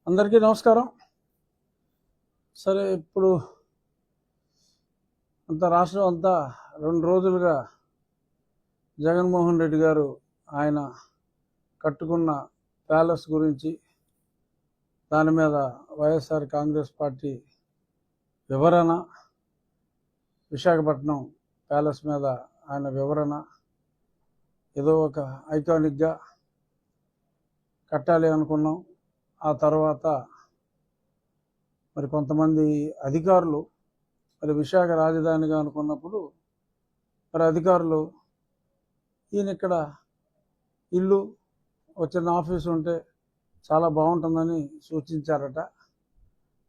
అందరికీ నమస్కారం. సరే, ఇప్పుడు రాష్ట్రం అంతా 2 రోజులుగా జగన్మోహన్ రెడ్డి గారు ఆయన కట్టుకున్న ప్యాలెస్ గురించి, దాని మీద వైఎస్ఆర్ కాంగ్రెస్ పార్టీ వివరణ, విశాఖపట్నం ప్యాలెస్ మీద ఆయన వివరణ, ఏదో ఒక ఐకానిక్గా కట్టాలి అనుకున్నాం. ఆ తర్వాత మరి కొంతమంది అధికారులు మరి విశాఖ రాజధానిగా అనుకున్నప్పుడు మరి అధికారులు ఈయన ఇక్కడ ఇల్లు వచ్చిన ఆఫీసు ఉంటే చాలా బాగుంటుందని సూచించారట.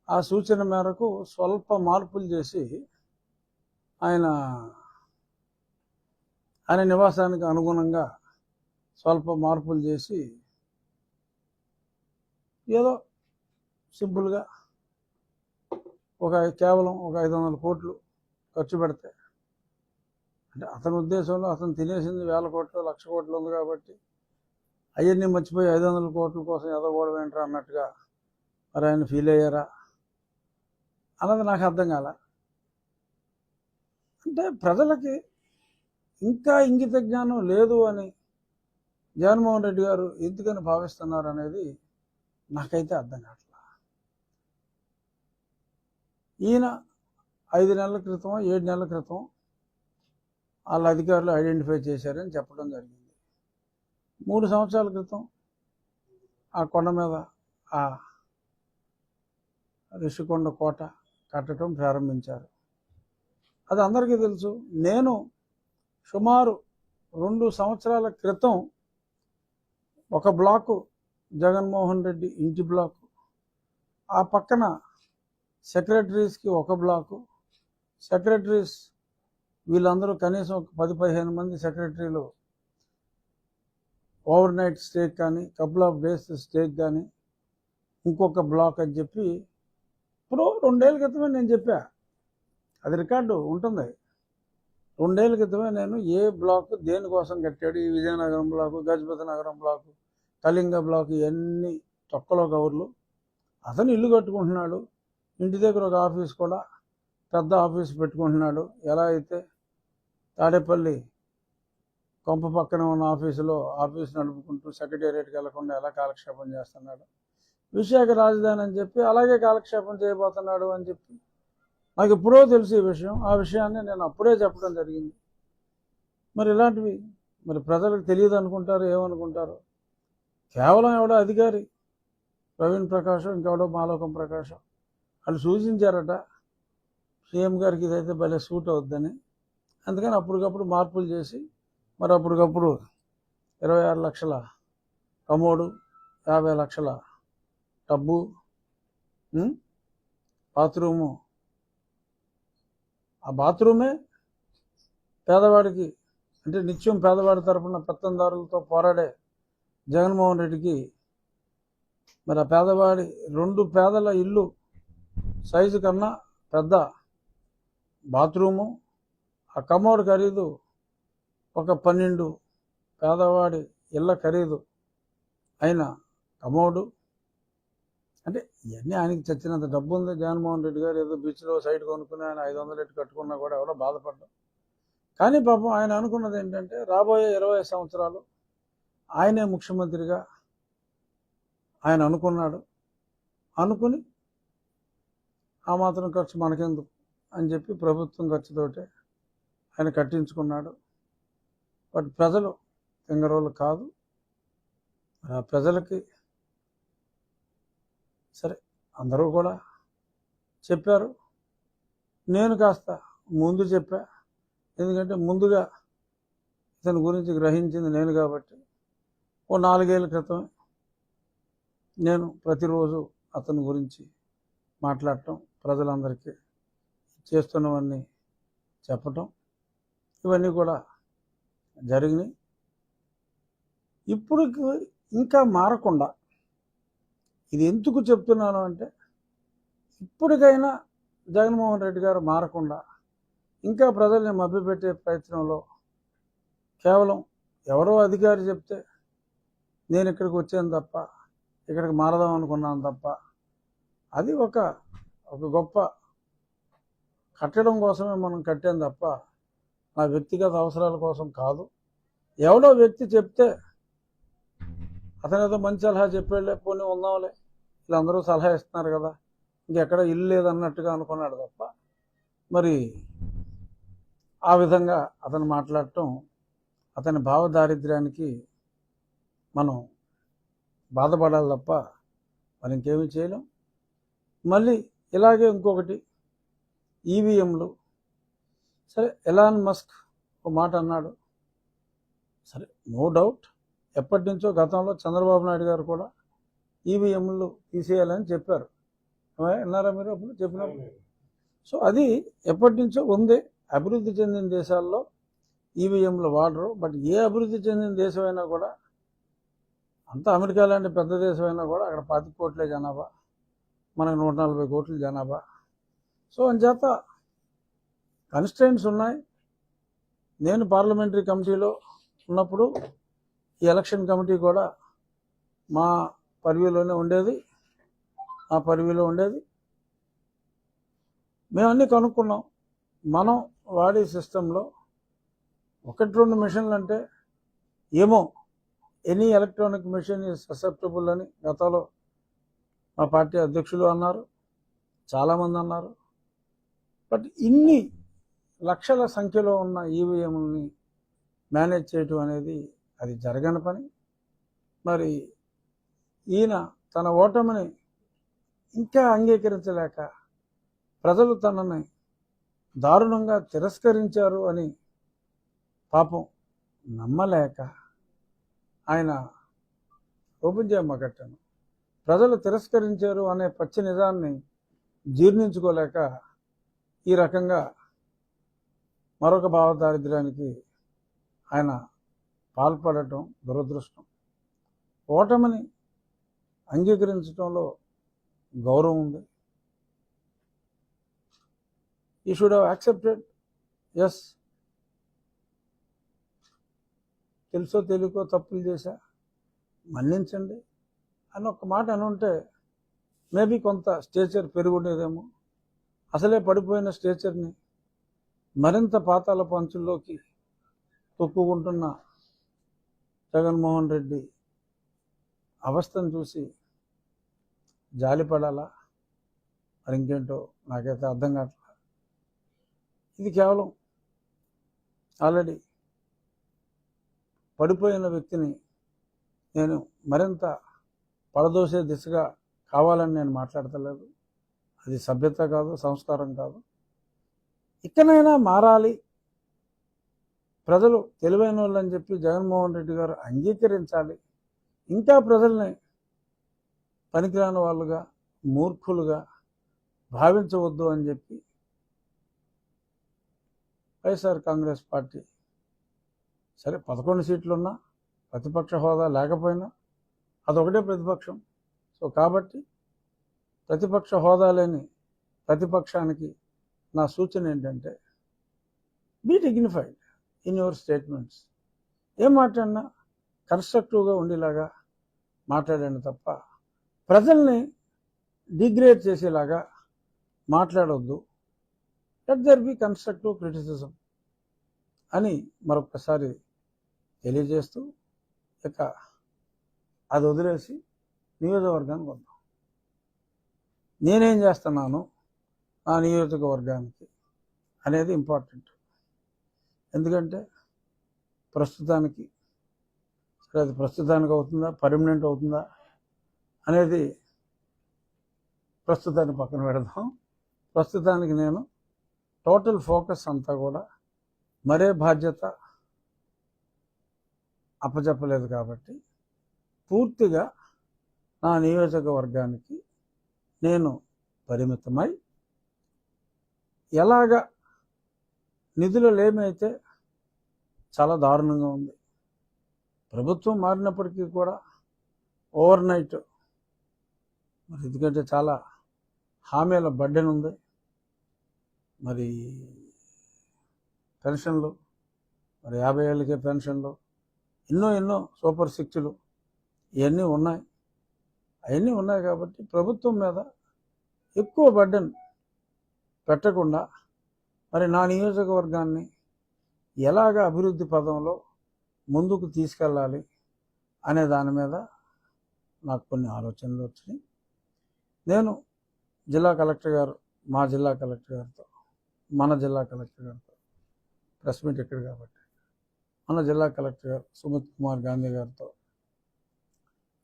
ఆ సూచన మేరకు స్వల్ప మార్పులు చేసి ఆయన నివాసానికి అనుగుణంగా స్వల్ప మార్పులు చేసి ఏదో సింపుల్గా కేవలం ఒక 500 కోట్లు ఖర్చు పెడితే, అంటే అతని ఉద్దేశంలో అతను తినేసింది 1000 కోట్లు 1,00,000 కోట్లు ఉంది కాబట్టి అవన్నీ మర్చిపోయి 500 కోట్ల కోసం ఎదగోవడం ఏంట్రా అన్నట్టుగా మరి ఆయన ఫీల్ అయ్యారా అన్నది నాకు అర్థం కాల. అంటే ప్రజలకి ఇంకా ఇంగిత జ్ఞానం లేదు అని జగన్మోహన్ రెడ్డి గారు ఎందుకని భావిస్తున్నారు అనేది నాకైతే అర్థం కావట్లేదు. ఈయన 5 నెలల క్రితం 7 నెలల క్రితం వాళ్ళ అధికారులు ఐడెంటిఫై చేశారని చెప్పడం జరిగింది. 3 సంవత్సరాల క్రితం ఆ కొండ మీద ఆ రిషికొండ కోట కట్టడం ప్రారంభించారు. అది అందరికీ తెలుసు. నేను సుమారు 2 సంవత్సరాల క్రితం ఒక బ్లాకు జగన్మోహన్ రెడ్డి ఇంటి బ్లాకు, ఆ పక్కన సెక్రటరీస్కి ఒక బ్లాకు, సెక్రటరీస్ వీళ్ళందరూ కనీసం 10-15 మంది సెక్రటరీలు ఓవర్ నైట్ స్టేక్ కానీ కపుల్ ఆఫ్ డేస్ స్టేక్ కానీ ఇంకొక బ్లాక్ అని చెప్పి ఇప్పుడు 2 ఏళ్ళ క్రితమే నేను చెప్పా. అది రికార్డు ఉంటుంది. 2 ఏళ్ళ క్రితమే నేను ఏ బ్లాక్ దేనికోసం కట్టాడు, ఈ విజయనగరం బ్లాకు, గజపతి నగరం బ్లాకు, కళింగ బ్లాక్, ఇవన్నీ తొక్కలో కవర్లు. అతను ఇల్లు కట్టుకుంటున్నాడు, ఇంటి దగ్గర ఒక ఆఫీస్ కూడా పెద్ద ఆఫీస్ పెట్టుకుంటున్నాడు. ఎలా అయితే తాడేపల్లి కొంప పక్కన ఉన్న ఆఫీస్ నడుపుకుంటూ సెక్రటేరియట్కి వెళ్లకుండా ఎలా కాలక్షేపం చేస్తున్నాడు, విశాఖ రాజధాని అని చెప్పి అలాగే కాలక్షేపం చేయబోతున్నాడు అని చెప్పి నాకు ఎప్పుడో తెలుసు ఈ విషయం. ఆ విషయాన్ని నేను అప్పుడే చెప్పడం జరిగింది. మరి ఇలాంటివి మరి ప్రజలకు తెలియదు అనుకుంటారు, ఏమనుకుంటారు. కేవలం ఎవడో అధికారి ప్రవీణ్ ప్రకాశం, ఇంకెవడో మాలోకం ప్రకాశం వాళ్ళు సూచించారట సీఎం గారికి ఇదైతే భలే సూట్ అవుద్దని. అందుకని అప్పటికప్పుడు మార్పులు చేసి మరి అప్పటికప్పుడు 26 లక్షల కమోడు, 50 లక్షల టబ్బు, బాత్రూము. ఆ బాత్రూమే పేదవాడికి, అంటే నిత్యం పేదవాడి తరఫున పెత్తందారులతో పోరాడే జగన్మోహన్ రెడ్డికి మరి ఆ పేదవాడి 2 పేదల ఇల్లు సైజు కన్నా పెద్ద బాత్రూము, ఆ కమోడ్ ఖరీదు ఒక 12 పేదవాడి ఇళ్ళ ఖరీదు అయిన కమోడు. అంటే ఇవన్నీ ఆయనకి చచ్చినంత డబ్బు ఉంది. జగన్మోహన్ రెడ్డి గారు ఏదో బీచ్లో సైడ్ కొనుక్కుని ఆయన 500 ఎట్టు కట్టుకున్నా కూడా ఎవరో బాధపడ్డాం. కానీ పాపం ఆయన అనుకున్నది ఏంటంటే రాబోయే 20 సంవత్సరాలు ఆయనే ముఖ్యమంత్రిగా ఆయన అనుకున్నాడు. అనుకుని ఆ మాత్రం ఖర్చు మనకెందుకు అని చెప్పి ప్రభుత్వం ఖర్చుతోటే ఆయన కట్టించుకున్నాడు. బట్ ప్రజలు తింగరోళ్ళు కాదు. ఆ ప్రజలకి సరే అందరూ కూడా చెప్పారు, నేను కాస్త ముందు చెప్పా. ఎందుకంటే ముందుగా ఇతని గురించి గ్రహించింది నేను కాబట్టి. ఓ 4 ఏళ్ళ క్రితం నేను ప్రతిరోజు అతని గురించి మాట్లాడటం, ప్రజలందరికీ చేస్తున్నవన్నీ చెప్పటం, ఇవన్నీ కూడా జరిగినాయి. ఇప్పుడు ఇంకా మారకుండా, ఇది ఎందుకు చెప్తున్నాను అంటే ఇప్పటికైనా జగన్మోహన్ రెడ్డి గారు మారకుండా ఇంకా ప్రజల్ని మభ్యపెట్టే ప్రయత్నంలో, కేవలం ఎవరో అధికారి చెప్తే నేను ఇక్కడికి వచ్చాను తప్ప ఇక్కడికి మారదాం అనుకున్నాను తప్ప అది ఒక గొప్ప కట్టడం కోసమే మనం కట్టాం తప్ప నా వ్యక్తిగత అవసరాల కోసం కాదు. ఎవడో వ్యక్తి చెప్తే అతను ఏదో మంచి సలహా చెప్పాడులే, పోనీ ఉందాంలే, వీళ్ళందరూ సలహా ఇస్తున్నారు కదా, ఇంకెక్కడ ఇల్లు లేదన్నట్టుగా అనుకున్నాడు తప్ప మరి ఆ విధంగా అతను మాట్లాడటం అతని భావదారిద్ర్యానికి మనం బాధపడాలి తప్ప మరి ఇంకేమీ చేయలేం. మళ్ళీ ఇలాగే ఇంకొకటి ఈవీఎంలు. సరే, ఎలాన్ మస్క్ ఒక మాట అన్నాడు, సరే నో డౌట్ ఎప్పటి నుంచో గతంలో చంద్రబాబు నాయుడు గారు కూడా ఈవీఎంలు తీసేయాలని చెప్పారు. విన్నారా మీరు అప్పుడు చెప్పినప్పుడు? సో అది ఎప్పటి నుంచో ఉంది. అభివృద్ధి చెందిన దేశాల్లో ఈవీఎంలు వాడరు. బట్ ఏ అభివృద్ధి చెందిన దేశమైనా కూడా, అంత అమెరికా లాంటి పెద్ద దేశమైనా కూడా అక్కడ 25 కోట్లే జనాభా, మనకు 140 కోట్ల జనాభా. సో అంచేత కన్స్ట్రెయింట్స్ ఉన్నాయి. నేను పార్లమెంటరీ కమిటీలో ఉన్నప్పుడు ఈ ఎలక్షన్ కమిటీ కూడా మా పర్వ్యూలోనే ఉండేది, మా పర్వ్యూలో ఉండేది. మేము అన్నీ కనుక్కున్నాం. మనం వాడే సిస్టంలో 1-2 మిషన్లు అంటే ఏమో, any electronic machine is susceptible అని గతంలో మా పార్టీ అధ్యక్షులు అన్నారు, చాలామంది అన్నారు. బట్ ఇన్ని లక్షల సంఖ్యలో ఉన్న ఈవీఎంలని మేనేజ్ చేయటం అనేది అది జరగని పని. మరి ఈయన తన ఓటమిని ఇంకా అంగీకరించలేక, ప్రజలు తనని దారుణంగా తిరస్కరించారు అని పాపం నమ్మలేక ఆయన ఓపెన్ చేయమ్మ కట్టాను. ప్రజలు తిరస్కరించారు అనే పచ్చి నిజాన్ని జీర్ణించుకోలేక ఈ రకంగా మరొక భావదారిద్ర్యానికి ఆయన పాల్పడటం దురదృష్టం. ఓటమిని అంగీకరించడంలో గౌరవం ఉంది. ఈ షుడ్ హ్యావ్ యాక్సెప్టెడ్, ఎస్ తెలుసో తెలియకో తప్పులు చేశా, మన్నించండి అని ఒక మాట అనుంటే మేబీ కొంత స్టేచర్ పెరుగుండేదేమో. అసలే పడిపోయిన స్టేచర్ని మరింత పాతాల పంచుల్లోకి తొక్కుకుంటున్న జగన్మోహన్ రెడ్డి అవస్థను చూసి జాలిపడాలా, మరి ఇంకేంటో నాకైతే అర్థం కావట్లేదు. ఇది కేవలం ఆల్రెడీ పడిపోయిన వ్యక్తిని నేను మరింత పడదోసే దిశగా కావాలని నేను మాట్లాడతలేదు. అది సభ్యత కాదు, సంస్కారం కాదు. ఇకనైనా మారాలి, ప్రజలు తెలివైన వాళ్ళని చెప్పి జగన్మోహన్ రెడ్డి గారు అంగీకరించాలి. ఇంకా ప్రజల్ని పనికిరాని వాళ్ళుగా, మూర్ఖులుగా భావించవద్దు అని చెప్పి వైఎస్ఆర్ కాంగ్రెస్ పార్టీ, సరే 11 సీట్లున్నా, ప్రతిపక్ష హోదా లేకపోయినా అదొకటే ప్రతిపక్షం. సో కాబట్టి ప్రతిపక్ష హోదా లేని ప్రతిపక్షానికి నా సూచన ఏంటంటే, be dignified in your statements. ఏం మాట్లాడినా కన్స్ట్రక్టివ్గా ఉండేలాగా మాట్లాడండి తప్ప ప్రజల్ని డిగ్రేడ్ చేసేలాగా మాట్లాడొద్దు. Let there be constructive criticism అని మరొకసారి తెలియజేస్తూ, ఇక అది వదిలేసి నియోజకవర్గానికి వద్దాం. నేనేం చేస్తున్నాను నా నియోజకవర్గానికి అనేది ఇంపార్టెంట్. ఎందుకంటే ప్రస్తుతానికి, సరే అది ప్రస్తుతానికి అవుతుందా, పర్మనెంట్ అవుతుందా అనేది ప్రస్తుతాన్ని పక్కన పెడదాం. ప్రస్తుతానికి నేను టోటల్ ఫోకస్ అంతా కూడా మరే బాధ్యత అప్పచెప్పలేదు కాబట్టి పూర్తిగా నా నియోజకవర్గానికి నేను పరిమితమై, ఎలాగా నిధులు లేమైతే చాలా దారుణంగా ఉంది. ప్రభుత్వం మారినప్పటికీ కూడా ఓవర్ నైట్, మరి ఎందుకంటే చాలా హామీల బడ్డెన్ ఉంది. మరి పెన్షన్లు, మరి 50 ఏళ్ళకే పెన్షన్లు, ఎన్నో సూపర్ 6లు ఇవన్నీ ఉన్నాయి. అవన్నీ ఉన్నాయి కాబట్టి ప్రభుత్వం మీద ఎక్కువ బర్డెన్ పెట్టకుండా మరి నా నియోజకవర్గాన్ని ఎలాగ అభివృద్ధి పదంలో ముందుకు తీసుకెళ్ళాలి అనే దాని మీద నాకు కొన్ని ఆలోచనలు వచ్చినాయి. నేను జిల్లా కలెక్టర్ గారు, మా జిల్లా కలెక్టర్ గారితో, మన జిల్లా కలెక్టర్ గారితో, ప్రెస్ మీట్ ఇక్కడ కాబట్టి మన జిల్లా కలెక్టర్ గారు సుమిత్ కుమార్ గాంధీ గారితో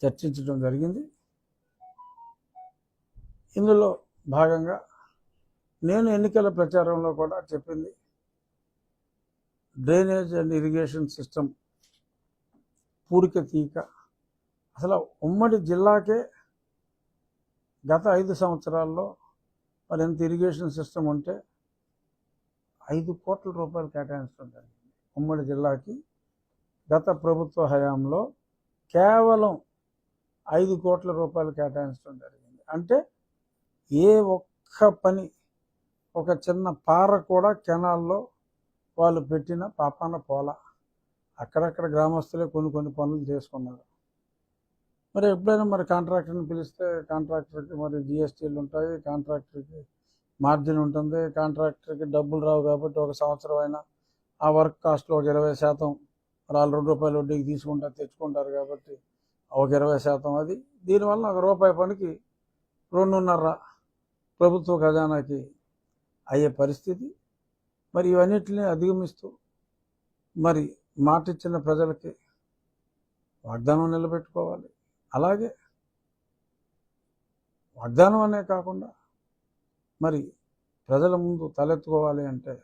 చర్చించడం జరిగింది. ఇందులో భాగంగా నేను ఎన్నికల ప్రచారంలో కూడా చెప్పింది డ్రైనేజ్ అండ్ ఇరిగేషన్ సిస్టమ్ పూడిక తీక. అసలు ఉమ్మడి జిల్లాకే గత 5 సంవత్సరాల్లో మరి ఎంత ఇరిగేషన్ సిస్టమ్ ఉంటే 5 కోట్ల రూపాయలు కేటాయించడం జరిగింది. ఉమ్మడి జిల్లాకి గత ప్రభుత్వ హయాంలో కేవలం 5 కోట్ల రూపాయలు కేటాయించడం జరిగింది. అంటే ఏ ఒక్క పని, ఒక చిన్న పార కూడా కెనాల్లో వాళ్ళు పెట్టిన పాపాన పోల. అక్కడక్కడ గ్రామస్తులే కొన్ని పనులు చేసుకున్నారు. మరి ఎప్పుడైనా మరి కాంట్రాక్టర్ని పిలిస్తే కాంట్రాక్టర్కి మరి జిఎస్టీలు ఉంటాయి, కాంట్రాక్టర్కి మార్జిన్ ఉంటుంది, కాంట్రాక్టర్కి డబ్బులు రావు కాబట్టి ఒక సంవత్సరం అయినా ఆ వర్క్ కాస్ట్లో ఒక 20% వాళ్ళు ₹2 వడ్డీకి తెచ్చుకుంటారు కాబట్టి ఒక 20% అది. దీనివల్ల ₹1 పనికి 2.5 ప్రభుత్వ ఖజానాకి అయ్యే పరిస్థితి. మరి ఇవన్నిటిని అధిగమిస్తూ మరి మాటిచ్చిన ప్రజలకి వాగ్దానం నిలబెట్టుకోవాలి. అలాగే వాగ్దానం అనే కాకుండా మరి ప్రజల ముందు తలెత్తుకోవాలి అంటే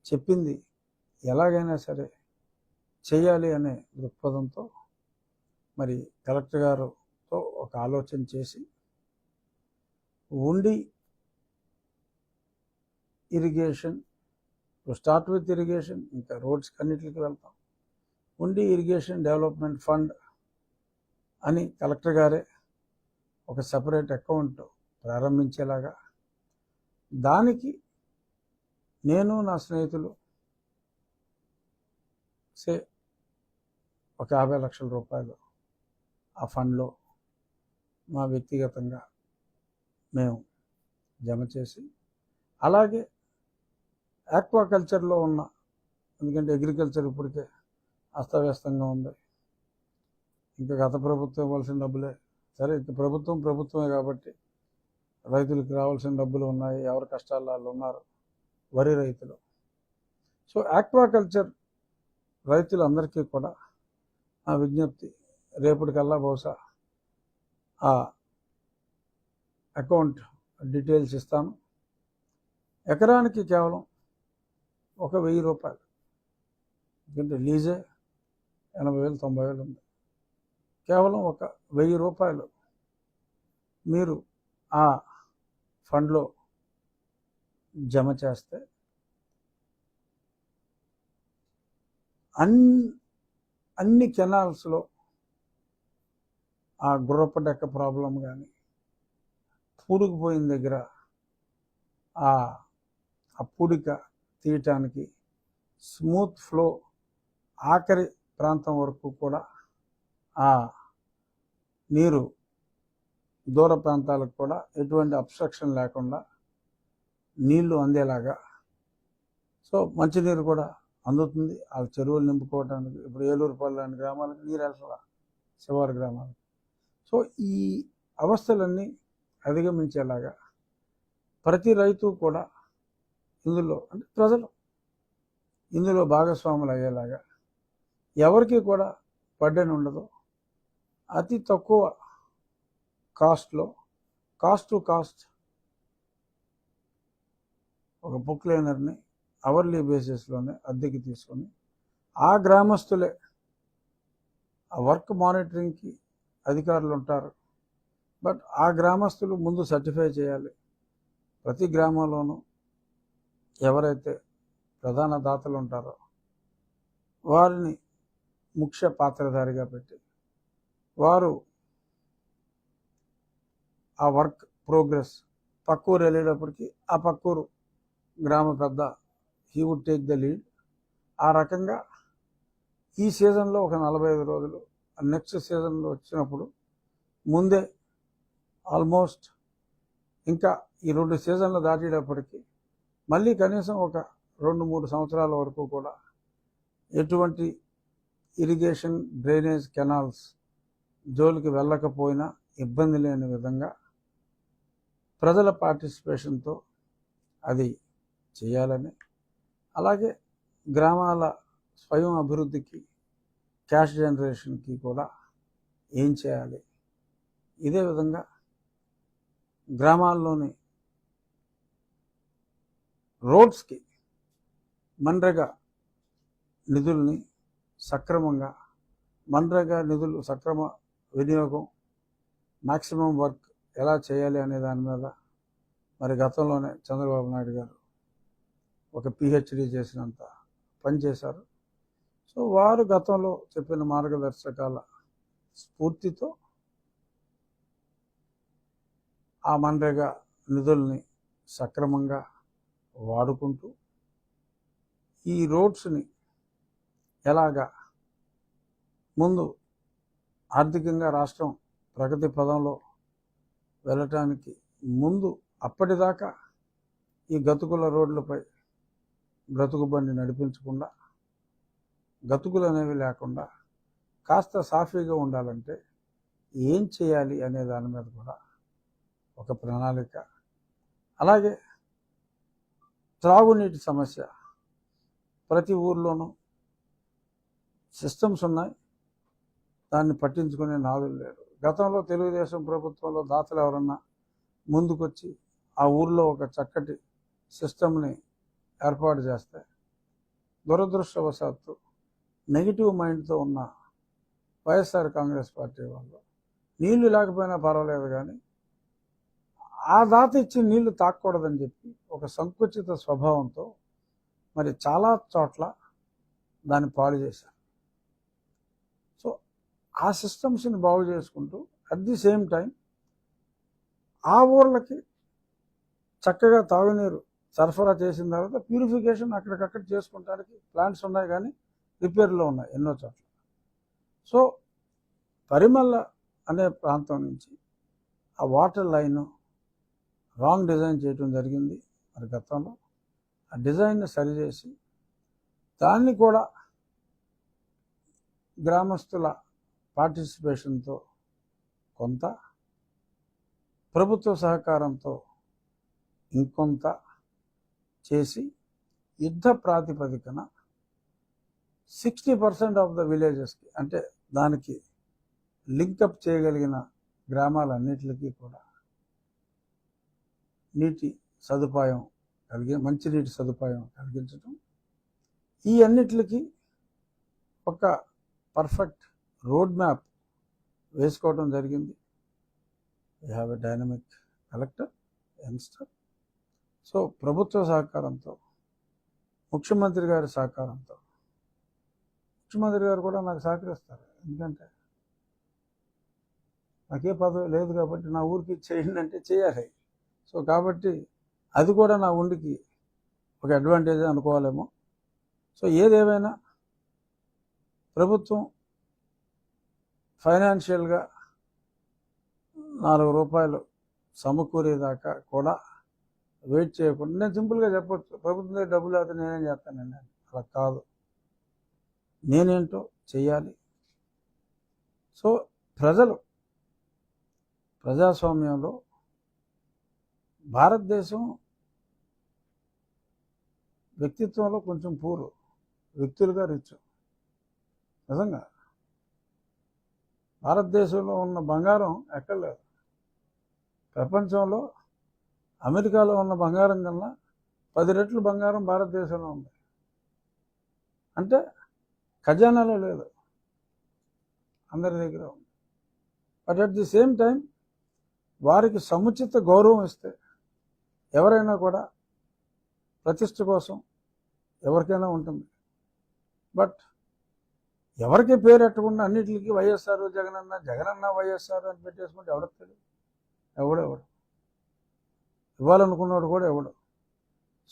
చెప్పింది ఎలాగైనా సరే చేయాలి అనే దృక్పథంతో మరి కలెక్టర్ గారితో ఒక ఆలోచన చేసి ఉండి ఇరిగేషన్, స్టార్ట్ విత్ ఇరిగేషన్, ఇంకా రోడ్స్కి అన్నిటికి వెళ్తాం. ఉండి ఇరిగేషన్ డెవలప్మెంట్ ఫండ్ అని కలెక్టర్ గారే ఒక సపరేట్ అకౌంట్ ప్రారంభించేలాగా, దానికి నేను నా స్నేహితులు ఒక 50 లక్షల రూపాయలు ఆ ఫండ్లో మా వ్యక్తిగతంగా మేము జమ చేసి, అలాగే ఆక్వాకల్చర్లో ఉన్న, ఎందుకంటే అగ్రికల్చర్ ఇప్పటికే అస్తవ్యస్తంగా ఉంది, ఇంకా గత ప్రభుత్వం ఇవ్వాల్సిన డబ్బులే సరే, ఇంకా ప్రభుత్వమే కాబట్టి రైతులకు రావాల్సిన డబ్బులు ఉన్నాయి, ఎవరి కష్టాలు వాళ్ళు ఉన్నారు, వరి రైతులు. సో ఆక్వాకల్చర్ రైతులందరికీ కూడా ఆ విజ్ఞప్తి, రేపటికల్లా బహుశా ఆ అకౌంట్ డీటెయిల్స్ ఇస్తాను. ఎకరానికి కేవలం ఒక ₹1000, ఎందుకంటే లీజే 80,000 90,000 ఉంది. కేవలం ఒక ₹1000 మీరు ఆ ఫండ్లో జమ చేస్తే అన్ని కెనాల్స్లో ఆ గుర్రపు డెక్క ప్రాబ్లం కానీ, పూడికిపోయిన దగ్గర ఆ పూడిక తీయటానికి స్మూత్ ఫ్లో ఆఖరి ప్రాంతం వరకు కూడా ఆ నీరు దూర ప్రాంతాలకు కూడా ఎటువంటి అబ్స్ట్రక్షన్ లేకుండా నీళ్లు అందేలాగా, సో మంచినీరు కూడా అందుతుంది. ఆ చెరువులు నింపుకోవడానికి ఇప్పుడు ఏలూరుపల్లి లాంటి గ్రామాలకు నీరు వెళ్తారా, శివారు గ్రామాలకు. సో ఈ అవస్థలన్నీ అధిగమించేలాగా ప్రతి రైతు కూడా ఇందులో, అంటే ప్రజలు ఇందులో భాగస్వాములు అయ్యేలాగా, ఎవరికి కూడా బర్డెన్ ఉండదు. అతి తక్కువ కాస్ట్లో, కాస్ట్ టు కాస్ట్ ఒక బుక్ లైనర్ని అవర్లీ బేసిస్లోనే అద్దెకి తీసుకొని ఆ గ్రామస్తులే ఆ వర్క్ మానిటరింగ్కి అధికారులు ఉంటారు. బట్ ఆ గ్రామస్తులు ముందు సర్టిఫై చేయాలి. ప్రతి గ్రామంలోనూ ఎవరైతే ప్రధాన దాతలు ఉంటారో వారిని ముఖ్య పాత్రధారిగా పెట్టి వారు ఆ వర్క్ ప్రోగ్రెస్ పక్కూరు వెళ్ళేటప్పటికి ఆ పక్కూరు గ్రామ పెద్ద he would take the lead. ఆ రకంగా ఈ సీజన్లో ఒక 45 రోజులు, నెక్స్ట్ సీజన్లో వచ్చినప్పుడు ముందే ఆల్మోస్ట్ ఇంకా ఈ 2 సీజన్లు దాటేటప్పటికి మళ్ళీ కనీసం ఒక 2-3 సంవత్సరాల వరకు కూడా ఎటువంటి ఇరిగేషన్ డ్రైనేజ్ కెనాల్స్ జోలికి వెళ్ళకపోయినా ఇబ్బంది లేని విధంగా ప్రజల పార్టిసిపేషన్తో అది చేయాలని, అలాగే గ్రామాల స్వయం అభివృద్ధికి క్యాష్ జనరేషన్కి కూడా ఏం చేయాలి, ఇదే విధంగా గ్రామాల్లోని రోడ్స్కి మన్రేగా నిధుల్ని సక్రమంగా, మన్రేగా నిధులు సక్రమ వినియోగం, మ్యాక్సిమం వర్క్ ఎలా చేయాలి అనే దాని మీద మరి గతంలోనే చంద్రబాబు నాయుడు గారు ఒక పిహెచ్డి చేసినంత పనిచేశారు. సో వారు గతంలో చెప్పిన మార్గదర్శకాల స్ఫూర్తితో ఆ మన్రేగా నిధుల్ని సక్రమంగా వాడుకుంటూ ఈ రోడ్స్ని ఎలాగా ముందు ఆర్థికంగా రాష్ట్రం ప్రగతి పదంలో వెళ్ళటానికి ముందు అప్పటిదాకా ఈ గతుకుల రోడ్లపై బ్రతుకు బండి నడిపించకుండా, గతుకులు అనేవి లేకుండా కాస్త సాఫీగా ఉండాలంటే ఏం చేయాలి అనే దాని మీద కూడా ఒక ప్రణాళిక, అలాగే త్రాగునీటి సమస్య ప్రతి ఊర్లోనూ సిస్టమ్స్ ఉన్నాయి, దాన్ని పట్టించుకునే నాదులు లేరు. గతంలో తెలుగుదేశం ప్రభుత్వంలో దాతలు ఎవరన్నా ముందుకొచ్చి ఆ ఊర్లో ఒక చక్కటి సిస్టమ్ని ఏర్పాటు చేస్తే దురదృష్టవశాత్తు నెగిటివ్ మైండ్తో ఉన్న వైఎస్ఆర్ కాంగ్రెస్ పార్టీ వాళ్ళు నీళ్లు లేకపోయినా పర్వాలేదు కానీ ఆ దాత ఇచ్చి నీళ్లు తాకూడదని చెప్పి ఒక సంకుచిత స్వభావంతో మరి చాలా చోట్ల దాన్ని పాడు చేశారు. సో ఆ సిస్టమ్స్ని బాగు చేసుకుంటూ అట్ ది సేమ్ టైం ఆ ఊర్లకి చక్కగా తాగునీరు సరఫరా చేసిన తర్వాత ప్యూరిఫికేషన్ అక్కడికక్కడ చేసుకుంటానికి ప్లాంట్స్ ఉన్నాయి, కానీ రిపేర్లో ఉన్నాయి ఎన్నో చోట్ల. సో పరిమళ అనే ప్రాంతం నుంచి ఆ వాటర్ లైన్ రాంగ్ డిజైన్ చేయడం జరిగింది మరి గతంలో. ఆ డిజైన్ని సరిచేసి దాన్ని కూడా గ్రామస్తుల పార్టిసిపేషన్తో కొంత, ప్రభుత్వ సహకారంతో ఇంకొంత చేసి యుద్ధ ప్రాతిపదికన 60% ఆఫ్ ద విలేజెస్కి, అంటే దానికి లింకప్ చేయగలిగిన గ్రామాలన్నిటికీ కూడా నీటి సదుపాయం మంచినీటి సదుపాయం కలిగించడం, ఈ అన్నిటికీ ఒక పర్ఫెక్ట్ రోడ్ మ్యాప్ వేసుకోవడం జరిగింది. We have a dynamic collector, youngster. So ప్రభుత్వ సహకారంతో, ముఖ్యమంత్రి గారి సహకారంతో, ముఖ్యమంత్రి గారు కూడా నాకు సహకరిస్తారు, ఎందుకంటే నాకే పదవి లేదు కాబట్టి నా ఊరికి చేయండి అంటే చేయాలి. సో కాబట్టి అది కూడా నా ఉండికి ఒక అడ్వాంటేజ్ అనుకోవాలేమో. సో ఏదేమైనా ప్రభుత్వం ఫైనాన్షియల్గా 4 రూపాయలు సమకూరేదాకా కూడా వెయిట్ చేయకుండా, నేను సింపుల్గా చెప్పొచ్చు, ప్రభుత్వం దగ్గర డబ్బులు అయితే నేనేం చేస్తానండి, అలా కాదు, నేనేంటో చెయ్యాలి. సో ప్రజాస్వామ్యంలో భారతదేశం వ్యక్తిత్వంలో కొంచెం పూరు, వ్యక్తులుగా రిచ్. నిజంగా భారతదేశంలో ఉన్న బంగారం ఎక్కడ లేదు. ప్రపంచంలో అమెరికాలో ఉన్న బంగారం కన్నా 10 రెట్లు బంగారం భారతదేశంలో ఉంది. అంటే ఖజానాలో లేదు, అందరి దగ్గర ఉంది. But at the same time వారికి సముచిత గౌరవం ఇస్తే ఎవరైనా కూడా ప్రతిష్ట కోసం ఎవరికైనా ఉంటుంది. బట్ ఎవరికి పేరు ఎట్టకుండా అన్నిటికీ వైఎస్ఆర్ జగనన్న వైఎస్ఆర్ అని పెట్టేసుకుంటే ఎవరికి తెలియదు, ఎవడెవడు ఇవ్వాలనుకున్నాడు కూడా ఎవడు.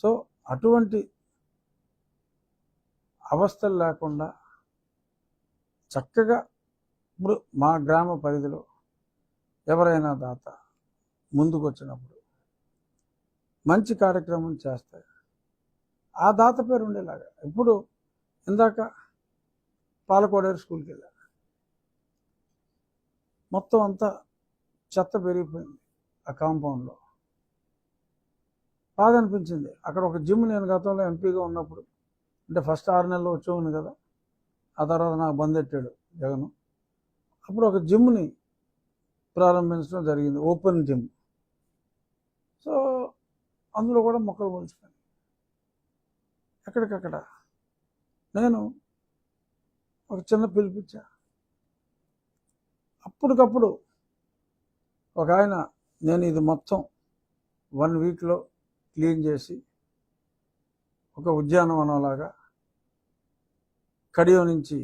సో అటువంటి అవస్థలు లేకుండా చక్కగా ఇప్పుడు మా గ్రామ పరిధిలో ఎవరైనా దాత ముందుకు వచ్చినప్పుడు మంచి కార్యక్రమం చేస్తాయి. ఆ దాత పేరు ఉండేలాగా. ఇప్పుడు ఇందాక పాలకోడేరు స్కూల్కి వెళ్ళా, మొత్తం అంతా చెత్త పెరిగిపోయింది ఆ కాంపౌండ్లో. బాధ అనిపించింది. అక్కడ ఒక జిమ్ నేను గతంలో ఎంపీగా ఉన్నప్పుడు, అంటే ఫస్ట్ 6 నెలలు వచ్చేవాడిని కదా, ఆ తర్వాత నాకు బందెట్టాడు జగన్. అప్పుడు ఒక జిమ్ని ప్రారంభించడం జరిగింది, ఓపెన్ జిమ్. సో అందులో కూడా మొక్కలు మొలిచిపోయాయి ఎక్కడికక్కడ. నేను ఒక చిన్న పిలిపించా, అప్పటికప్పుడు ఒక ఆయన, నేను ఇది మొత్తం 1 వీక్లో క్లీన్ చేసి ఒక ఉద్యానవనంలాగా కడియం నుంచి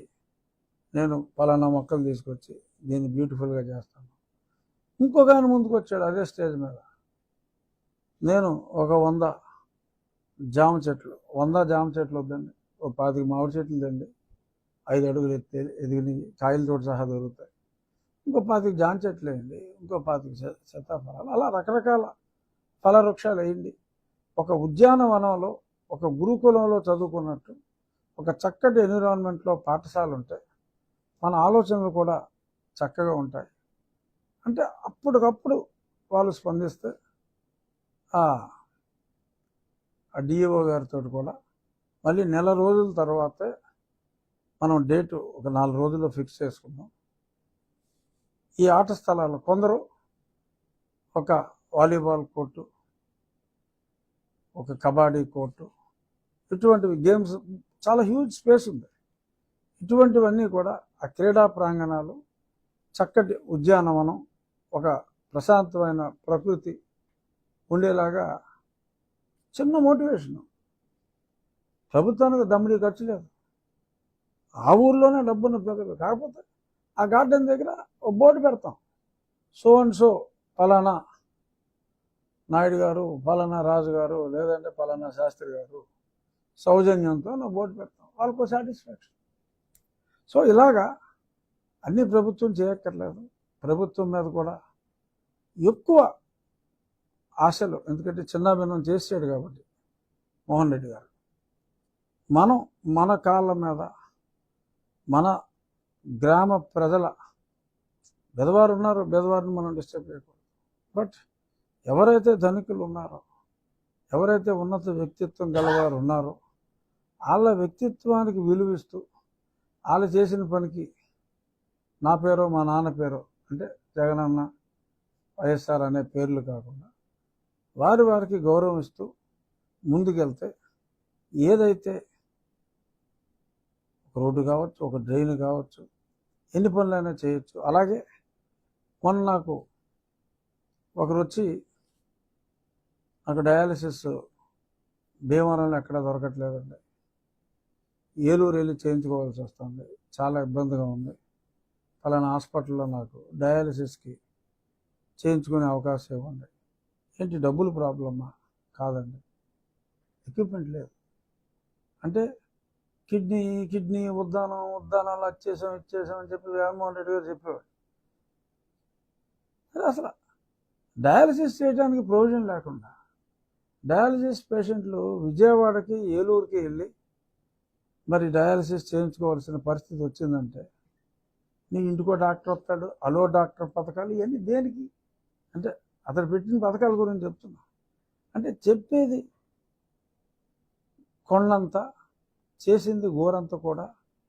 నేను పలానా మొక్కలు తీసుకొచ్చి దీన్ని బ్యూటిఫుల్గా చేస్తాను. ఇంకొక ఆయన ముందుకు వచ్చాడు అదే స్టేజ్ మీద, నేను ఒక 100 జామ చెట్లు, 100 జామ చెట్లు వద్దండి, ఒక 25 మామిడి చెట్లు తండి, 5 అడుగులు ఎదిగినాయి, కాయలతో సహా దొరుకుతాయి, ఇంకో 25 జామ చెట్లు వేయండి, ఇంకో 25 సీతాఫలాలు, అలా రకరకాల ఫల వృక్షాలు వేయండి. ఒక ఉద్యానవనంలో ఒక గురుకులంలో చదువుకున్నట్టు ఒక చక్కటి ఎన్విరాన్మెంట్లో పాఠశాల ఉంటే మన ఆలోచనలు కూడా చక్కగా ఉంటాయి. అంటే అప్పటికప్పుడు వాళ్ళు స్పందిస్తే ఆ డిఈఓ గారితో కూడా మళ్ళీ నెల రోజుల తర్వాతే మనం డేటు ఒక 4 రోజుల్లో ఫిక్స్ చేసుకున్నాం. ఈ ఆట స్థలాలు కొందరు ఒక వాలీబాల్ కోర్టు, ఒక కబడ్డీ కోర్టు, ఇటువంటివి గేమ్స్ చాలా హ్యూజ్ స్పేస్ ఉంది. ఇటువంటివన్నీ కూడా ఆ క్రీడా ప్రాంగణాలు, చక్కటి ఉద్యానవనం, ఒక ప్రశాంతమైన ప్రకృతి ఉండేలాగా చిన్న మోటివేషన్. ప్రభుత్వానికి దమ్ముడి ఖర్చు లేదు, ఆ ఊర్లోనే డబ్బున్న ప్రజలు. కాకపోతే ఆ గార్డెన్ దగ్గర ఒక బోర్డు పెడతాం, సో అండ్ సో ఫలానా నాయుడు గారు, ఫలానా రాజు గారు, లేదంటే ఫలానా శాస్త్రి గారు సౌజన్యంతో నా బోర్డు పెడతాం, వాళ్ళకు సాటిస్ఫాక్షన్. సో ఇలాగా అన్ని ప్రభుత్వం చేయక్కర్లేదు, ప్రభుత్వం మీద కూడా ఎక్కువ ఆశలు, ఎందుకంటే చిన్నాభిన్నం చేసాడు కాబట్టి మోహన్ రెడ్డి గారు. మనం మన కాళ్ళ మీద మన గ్రామ ప్రజల, బెదవారు ఉన్నారు, బెదవారిని మనం డిస్టర్బ్ చేయకూడదు. బట్ ఎవరైతే ధనికులు ఉన్నారో, ఎవరైతే ఉన్నత వ్యక్తిత్వం గలవారు ఉన్నారో, వాళ్ళ వ్యక్తిత్వానికి విలువిస్తూ వాళ్ళు చేసిన పనికి నా పేరో మా నాన్న పేరో, అంటే జగనన్న, వైఎస్ఆర్ అనే పేర్లు కాకుండా వారికి గౌరవం ఇస్తూ ముందుకెళ్తే ఏదైతే ఒక రోడ్డు కావచ్చు, ఒక డ్రైన్ కావచ్చు, ఎన్ని పనులైనా చేయొచ్చు. అలాగే మొన్న నాకు ఒకరు వచ్చి నాకు డయాలసిస్ భీమవరంలో ఎక్కడా దొరకట్లేదండి, ఏలూరు వెళ్ళి చేయించుకోవాల్సి వస్తుంది, చాలా ఇబ్బందిగా ఉంది, ఫలానా హాస్పిటల్లో నాకు డయాలసిస్కి చేయించుకునే అవకాశం ఇవ్వండి. ఏంటి డబ్బులు ప్రాబ్లమా? కాదండి, ఎక్విప్మెంట్ లేదు. అంటే కిడ్నీ ఉద్దానాలు ఇచ్చేసామని చెప్పి జగన్మోహన్ రెడ్డి గారు చెప్పేవాడు. అసలు డయాలసిస్ చేయడానికి ప్రొవిజన్ లేకుండా డయాలసిస్ పేషెంట్లు విజయవాడకి, ఏలూరుకి వెళ్ళి మరి డయాలసిస్ చేయించుకోవాల్సిన పరిస్థితి వచ్చిందంటే, నీ ఇంటికో డాక్టర్ వస్తాడు, అలో డాక్టర్ పథకాలు, ఇవన్నీ దేనికి? అంటే అతను పెట్టిన పథకాల గురించి చెప్తున్నా. అంటే చెప్పేది కొండంత, చేసింది గోరంత కూడా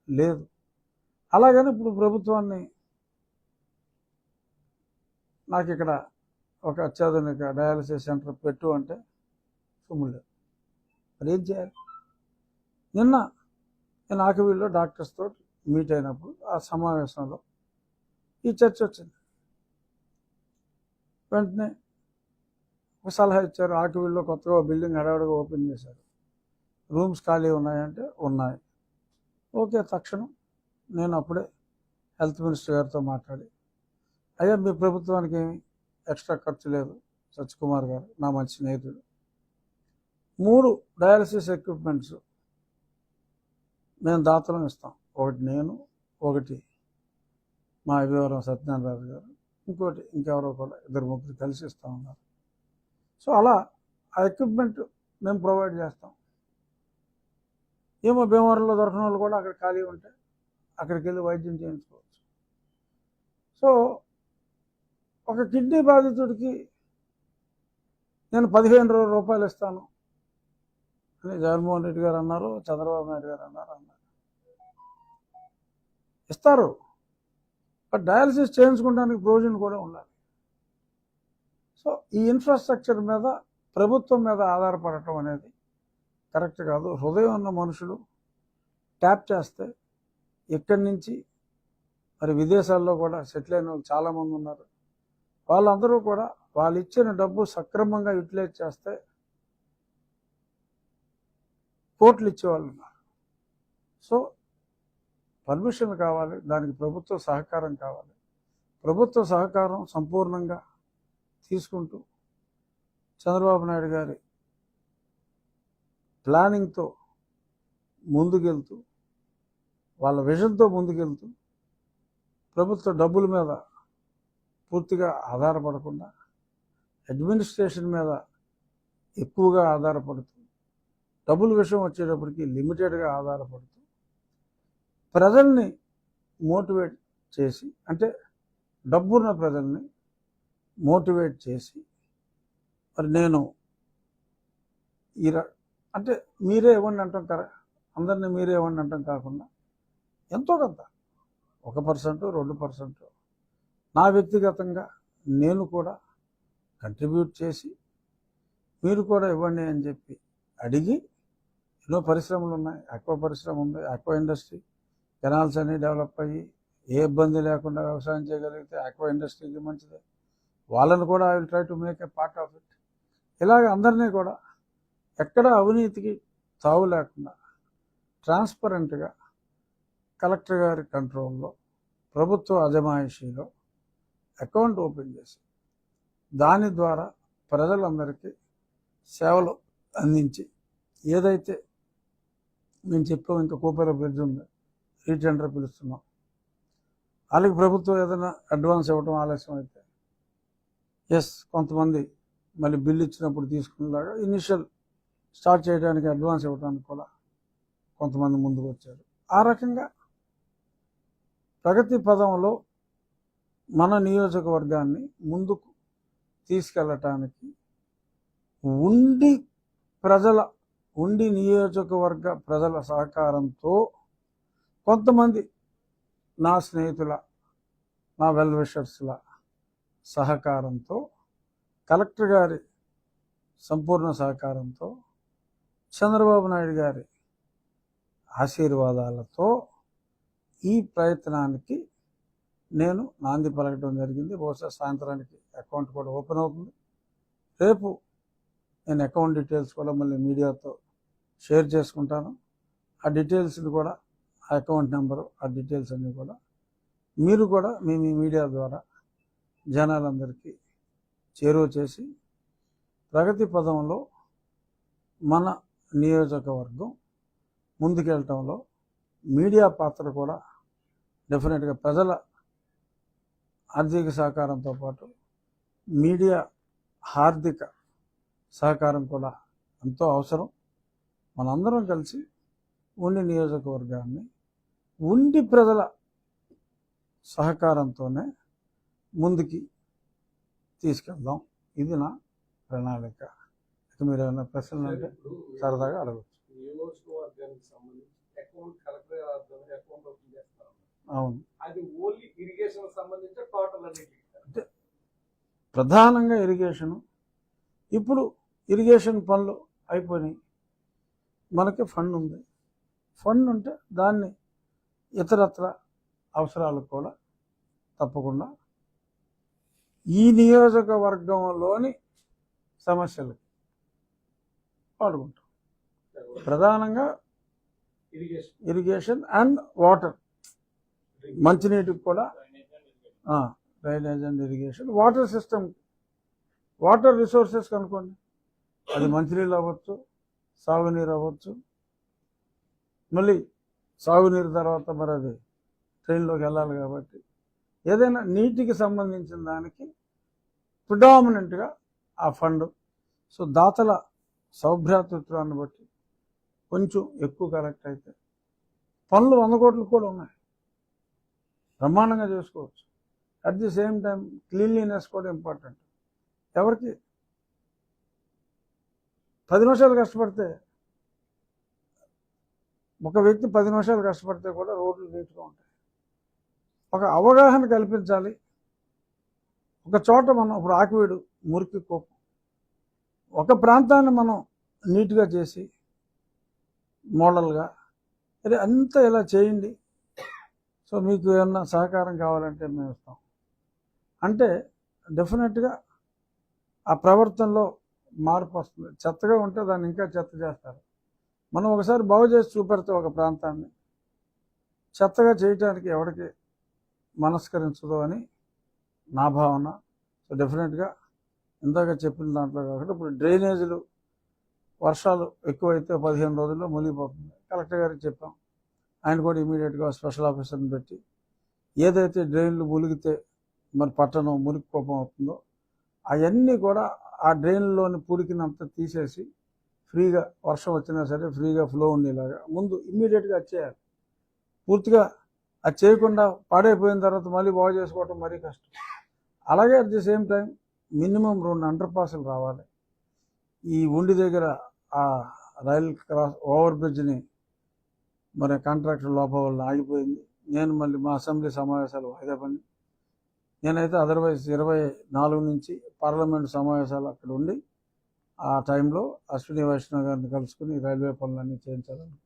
లేదు. అలాగని ఇప్పుడు ప్రభుత్వాన్ని నాకు ఇక్కడ ఒక అత్యాధునిక డయాలసిస్ సెంటర్ పెట్టు అంటే సొమ్ము లేదు. మరి ఏం చేయాలి? నిన్న నేను ఆకివీడులో డాక్టర్స్తో మీట్ అయినప్పుడు ఆ సమావేశంలో ఈ చర్చ వచ్చింది. వెంటనే ఒక సలహా ఇచ్చారు, ఆకివీడులో కొత్తగా బిల్డింగ్ హడావుడిగా ఓపెన్ చేశారు, రూమ్స్ ఖాళీ ఉన్నాయంటే ఉన్నాయి. ఓకే, తక్షణం నేను అప్పుడే హెల్త్ మినిస్టర్ గారితో మాట్లాడి, అయ్యా మీ ప్రభుత్వానికి ఏమి ఎక్స్ట్రా ఖర్చు లేదు, సత్యకుమార్ గారు నా మంచి స్నేహితుడు, 3 డయాలసిస్ ఎక్విప్మెంట్స్ మేము దాతలం ఇస్తాం, ఒకటి నేను, ఒకటి మా అభివరం సత్యనారాయణ రాజు గారు, ఇంకోటి ఇంకెవరో కూడా 2-3 కలిసి ఇస్తూ ఉన్నారు. సో అలా ఆ ఎక్విప్మెంట్ మేము ప్రొవైడ్ చేస్తాం. ఏమో భీమవరంలో దొరకని వాళ్ళు కూడా అక్కడ ఖాళీ ఉంటే అక్కడికి వెళ్ళి వైద్యం చేయించుకోవచ్చు. సో ఒక కిడ్నీ బాధితుడికి నేను 15 రూపాయలు ఇస్తాను అని జగన్మోహన్ రెడ్డి గారు అన్నారు, చంద్రబాబు నాయుడు గారు అన్నారు. ఇస్తారు, బట్ డయాలసిస్ చేయించుకోవడానికి ప్రొవిజన్ కూడా ఉండాలి. సో ఈ ఇన్ఫ్రాస్ట్రక్చర్ మీద ప్రభుత్వం మీద ఆధారపడటం అనేది కరెక్ట్ కాదు. హృదయం ఉన్న మనుషులు ట్యాప్ చేస్తే ఇక్కడి నుంచి మరి విదేశాల్లో కూడా సెటిల్ అయిన వాళ్ళు చాలామంది ఉన్నారు. వాళ్ళందరూ కూడా వాళ్ళు ఇచ్చిన డబ్బు సక్రమంగా యూటిలైజ్ చేస్తే కోట్లు ఇచ్చేవాళ్ళు ఉన్నారు. సో పర్మిషన్ కావాలి, దానికి ప్రభుత్వ సహకారం కావాలి. ప్రభుత్వ సహకారం సంపూర్ణంగా తీసుకుంటూ చంద్రబాబు నాయుడు గారి ప్లానింగ్తో ముందుకెళ్తూ, వాళ్ళ విజన్తో ముందుకెళ్తూ, ప్రభుత్వ డబ్బుల మీద పూర్తిగా ఆధారపడకుండా అడ్మినిస్ట్రేషన్ మీద ఎక్కువగా ఆధారపడుతూ, డబ్బుల విషయం వచ్చేటప్పటికి లిమిటెడ్గా ఆధారపడుతూ, ప్రజల్ని మోటివేట్ చేసి, అంటే డబ్బున్న ప్రజల్ని మోటివేట్ చేసి, మరి నేను అంటే మీరే ఇవ్వండి అంటాం కదా, అందరినీ మీరే ఇవ్వండి అంటాం కాకుండా ఎంతో కొంత 1%, 2% నా వ్యక్తిగతంగా నేను కూడా కంట్రిబ్యూట్ చేసి మీరు కూడా ఇవ్వండి అని చెప్పి అడిగి, ఎన్నో పరిశ్రమలు ఉన్నాయి, ఆక్వా పరిశ్రమ ఉంది, ఆక్వా ఇండస్ట్రీ, కెనాల్స్ అన్నీ డెవలప్ అయ్యి ఏ ఇబ్బంది లేకుండా వ్యవసాయం చేయగలిగితే ఆక్వా ఇండస్ట్రీకి మంచిదే. వాళ్ళని కూడా I will try to make a part of it. ఇలాగ అందరినీ కూడా ఎక్కడ అవినీతికి తావు లేకుండా ట్రాన్స్పరెంట్గా కలెక్టర్ గారి కంట్రోల్లో, ప్రభుత్వ అజమాయిషీలో అకౌంట్ ఓపెన్ చేసి దాని ద్వారా ప్రజలందరికీ సేవలు అందించి, ఏదైతే మేము చెప్పాం ఇంకా కూపేర బ్రిడ్జ్ ఉంది, రీటెండర్ పిలుస్తున్నాం, వాళ్ళకి ప్రభుత్వం ఏదైనా అడ్వాన్స్ ఇవ్వడం ఆలస్యం అయితే కొంతమంది మళ్ళీ బిల్లు ఇచ్చినప్పుడు తీసుకునేలాగా ఇనిషియల్ స్టార్ట్ చేయడానికి అడ్వాన్స్ ఇవ్వడానికి కూడా కొంతమంది ముందుకు వచ్చారు. ఆ రకంగా ప్రగతి పదంలో మన నియోజకవర్గాన్ని ముందుకు తీసుకెళ్ళటానికి ఉండి నియోజకవర్గ ప్రజల సహకారంతో, కొంతమంది నా స్నేహితుల, నా వెల్ విషర్స్ల సహకారంతో, కలెక్టర్ గారి సంపూర్ణ సహకారంతో, చంద్రబాబు నాయుడు గారి ఆశీర్వాదాలతో ఈ ప్రయత్నానికి నేను నాంది పలకడం జరిగింది. బహుశా సాయంత్రానికి అకౌంట్ కూడా ఓపెన్ అవుతుంది. రేపు నేను అకౌంట్ డీటెయిల్స్ కూడా మళ్ళీ మీడియాతో షేర్ చేసుకుంటాను. ఆ డీటెయిల్స్ని కూడా, ఆ అకౌంట్ నెంబరు, ఆ డీటెయిల్స్ అన్నీ కూడా మీరు కూడా మీ మీడియా ద్వారా జనాలందరికీ చేరువ చేసి, ప్రగతి పదంలో మన నియోజకవర్గం ముందుకెళ్ళటంలో మీడియా పాత్ర కూడా డెఫినెట్గా ప్రజల ఆర్థిక సహకారంతో పాటు మీడియా ఆర్థిక సహకారం కూడా ఎంతో అవసరం. మనందరం కలిసి ఉండి నియోజకవర్గాన్ని ఉండి ప్రజల సహకారంతోనే ముందుకి తీసుకెళ్దాం. ఇది నా ప్రణాళిక. మీరు ఏమైనా ప్రశ్నలు అంటే సరదాగా అడగచ్చు. అవును, అంటే ప్రధానంగా ఇరిగేషను. ఇప్పుడు ఇరిగేషన్ పనులు అయిపోయినాయి, మనకి ఫండ్ ఉంది. ఫండ్ ఉంటే దాన్ని ఇతరత్ర అవసరాలకు కూడా తప్పకుండా ఈ నియోజకవర్గంలోని సమస్యలకు వాడుకుంటాం. ప్రధానంగా ఇరిగేషన్ అండ్ వాటర్, మంచినీటికి కూడా drainage and irrigation, water system, water resources కనుకోండి, అది మంచినీళ్ళు అవ్వచ్చు, సాగునీరు అవ్వచ్చు. మళ్ళీ సాగునీరు తర్వాత మరి అది ట్రైన్లోకి వెళ్ళాలి కాబట్టి ఏదైనా నీటికి సంబంధించిన దానికి ప్రిడామినెంట్గా ఆ ఫండ్. సో దాతల సౌభ్రాతృత్వాన్ని బట్టి కొంచెం ఎక్కువ కలెక్ట్ అయితే పనులు 100 కోట్లకు కూడా ఉన్నాయి, బ్రహ్మాండంగా చేసుకోవచ్చు. At the same time cleanliness కూడా ఇంపార్టెంట్. ఎవరికి 10 నిమిషాలు కష్టపడితే, ఒక వ్యక్తి 10 నిమిషాలు కష్టపడితే కూడా రోడ్లు నీట్గా ఉంటాయి. ఒక అవగాహన కల్పించాలి. ఒక చోట మనం ఇప్పుడు ఆకివీడు మురికి కోపం, ఒక ప్రాంతాన్ని మనం నీట్గా చేసి మోడల్గా అదే అంతా ఇలా చేయండి, సో మీకు ఏమన్నా సహకారం కావాలంటే మేము ఇస్తాం అంటే డెఫినెట్గా ఆ ప్రవర్తనలో మార్పు వస్తుంది. చెత్తగా ఉంటే దాన్ని ఇంకా చెత్త చేస్తారు. మనం ఒకసారి బాగు చేసి చూపెడితే ఒక ప్రాంతాన్ని చెత్తగా చేయటానికి ఎవరికి మనస్కరించదు అని నా భావన. సో డెఫినెట్గా ఇందాక చెప్పిన దాంట్లో కాకుండా ఇప్పుడు డ్రైనేజీలు వర్షాలు ఎక్కువైతే 15 రోజుల్లో మునిగిపోతుంది. కలెక్టర్ గారికి చెప్పాం, ఆయన కూడా ఇమీడియట్గా స్పెషల్ ఆఫీసర్ని పెట్టి ఏదైతే డ్రైన్లు మునిగితే మరి పట్టణం మురికి కోపం అవుతుందో అవన్నీ కూడా ఆ డ్రైన్లోని పూడికినంతా తీసేసి ఫ్రీగా వర్షం వచ్చినా సరే ఫ్రీగా ఫ్లో ఉండేలాగా ముందు ఇమ్మీడియట్గా అది చేయాలి. పూర్తిగా అది చేయకుండా పాడైపోయిన తర్వాత మళ్ళీ బాగు చేసుకోవటం మరీ కష్టం. అలాగే at the same time minimum 2 under పాస్లు రావాలి. ఈ ఉండి దగ్గర ఆ రైల్ క్రాస్ ఓవర్ బ్రిడ్జ్ని మరి కాంట్రాక్టర్ లోపల వల్ల ఆగిపోయింది. నేను మళ్ళీ మా అసెంబ్లీ సమావేశాలు వాయిదా పడి నేనైతే అదర్వైజ్ 24 నుంచి పార్లమెంటు సమావేశాలు అక్కడ ఉండి ఆ టైంలో అశ్విని వైష్ణవ్ గారిని కలుసుకుని రైల్వే పనులన్నీ చేయించాలని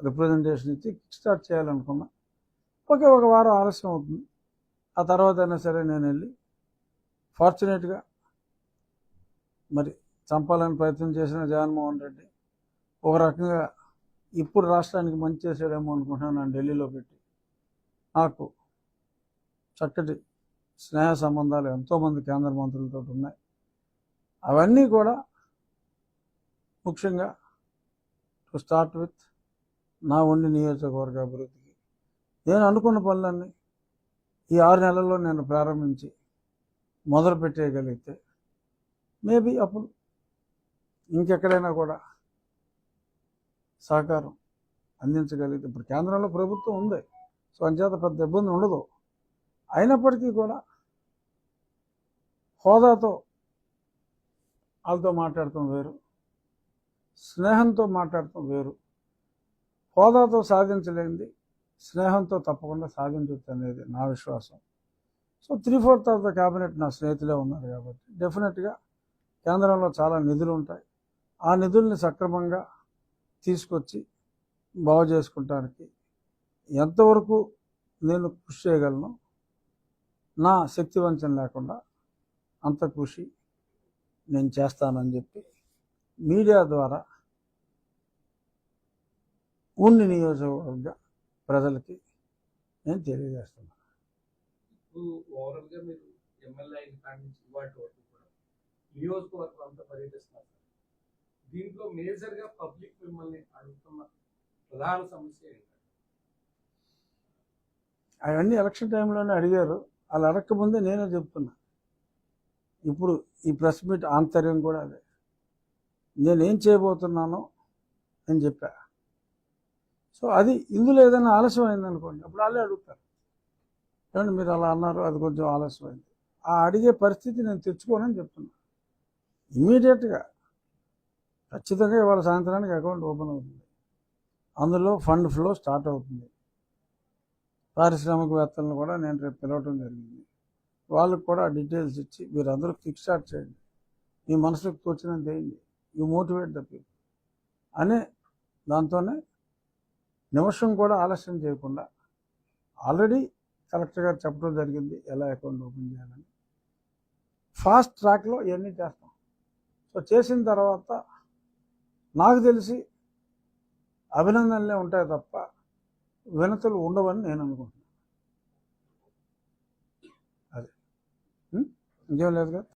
రిప్రజెంటేషన్ ఇచ్చి స్టార్ట్ చేయాలనుకున్నా. ఒక వారం ఆలస్యం అవుతుంది. ఆ తర్వాత అయినా సరే నేను వెళ్ళి ఫార్చునేట్గా మరి చంపాలని ప్రయత్నం చేసిన జగన్మోహన్ రెడ్డి ఒక రకంగా ఇప్పుడు రాష్ట్రానికి మంచి చేసాడేమో అనుకుంటున్నాను. నన్ను ఢిల్లీలో పెట్టి నాకు చక్కటి స్నేహ సంబంధాలు ఎంతోమంది కేంద్ర మంత్రులతో ఉన్నాయి. అవన్నీ కూడా ముఖ్యంగా టు స్టార్ట్ విత్ నా ఉండి నియోజకవర్గ అభివృద్ధికి నేను అనుకున్న పనులన్నీ ఈ 6 నెలల్లో నేను ప్రారంభించి మొదలు పెట్టేయగలిగితే మేబీ అప్పుడు ఇంకెక్కడైనా కూడా సహకారం అందించగలిగితే. ఇప్పుడు కేంద్రంలో ప్రభుత్వం ఉంది, సో అంచేత పెద్ద ఇబ్బంది ఉండదు. అయినప్పటికీ కూడా హోదాతో వాళ్ళతో మాట్లాడటం వేరు, స్నేహంతో మాట్లాడటం వేరు. హోదాతో సాధించలేనిది స్నేహంతో తప్పకుండా సాధించవచ్చు అనేది నా విశ్వాసం. సో 3/4 ఆఫ్ ద క్యాబినెట్ నా స్నేహితులే ఉన్నారు కాబట్టి డెఫినెట్గా కేంద్రంలో చాలా నిధులు ఉంటాయి. ఆ నిధుల్ని సక్రమంగా తీసుకొచ్చి బాగు చేసుకుంటానికి ఎంతవరకు నేను కృషి చేయగలను, నా శక్తి వంచన లేకుండా అంత కృషి నేను చేస్తానని చెప్పి మీడియా ద్వారా ఉండి నియోజకవర్గ ప్రజలకి నేను తెలియజేస్తున్నాను. ఇప్పుడు ఓవరాల్గా మీరు ఎమ్మెల్యే అయిన కాడి నుంచి ఇవాటి వరకు కూడా నియోజకవర్గం అంతా పర్యటిస్తున్నారు. దీంట్లో మేజర్గా పబ్లిక్ మిమ్మల్ని అడుగుతున్న ప్రధాన సమస్య ఏంటంటే అవన్నీ ఎలక్షన్ టైంలోనే అడిగారు. వాళ్ళు అడగకముందే నేనే చెప్తున్నా. ఇప్పుడు ఈ ప్రెస్ మీట్ ఆంతర్యం కూడా అదే. నేనేం చేయబోతున్నానో నేను చెప్పా. సో అది ఇందులో ఏదైనా ఆలస్యం అయిందనుకోండి అప్పుడు వాళ్ళే అడుగుతారు, ఏమంటే మీరు అలా అన్నారు, అది కొంచెం ఆలస్యమైంది. ఆ అడిగే పరిస్థితి నేను తెచ్చుకోనని చెప్తున్నా. ఇమీడియట్గా ఖచ్చితంగా ఇవాళ సాయంత్రానికి అకౌంట్ ఓపెన్ అవుతుంది, అందులో ఫండ్ ఫ్లో స్టార్ట్ అవుతుంది. పారిశ్రామికవేత్తలను కూడా నేను రేపు పిలవటం జరిగింది. వాళ్ళకు కూడా డీటెయిల్స్ ఇచ్చి మీరు అందరూ కిక్ స్టార్ట్ చేయండి, మీ మనసుకు తోచినంత చేయండి, యూ మోటివేట్ ద పీపుల్ అనే దాంతోనే నిమిషం కూడా ఆలస్యం చేయకుండా ఆల్రెడీ కలెక్టర్ గారు చెప్పడం జరిగింది ఎలా అకౌంట్ ఓపెన్ చేయాలని. ఫాస్ట్ ట్రాక్లో ఇవన్నీ చేస్తాం. సో చేసిన తర్వాత నాకు తెలిసి అభినందనలే ఉంటాయి తప్ప వినతులు ఉండవని నేను అనుకుంటున్నాను. అదే ఇంకేం లేదు కదా.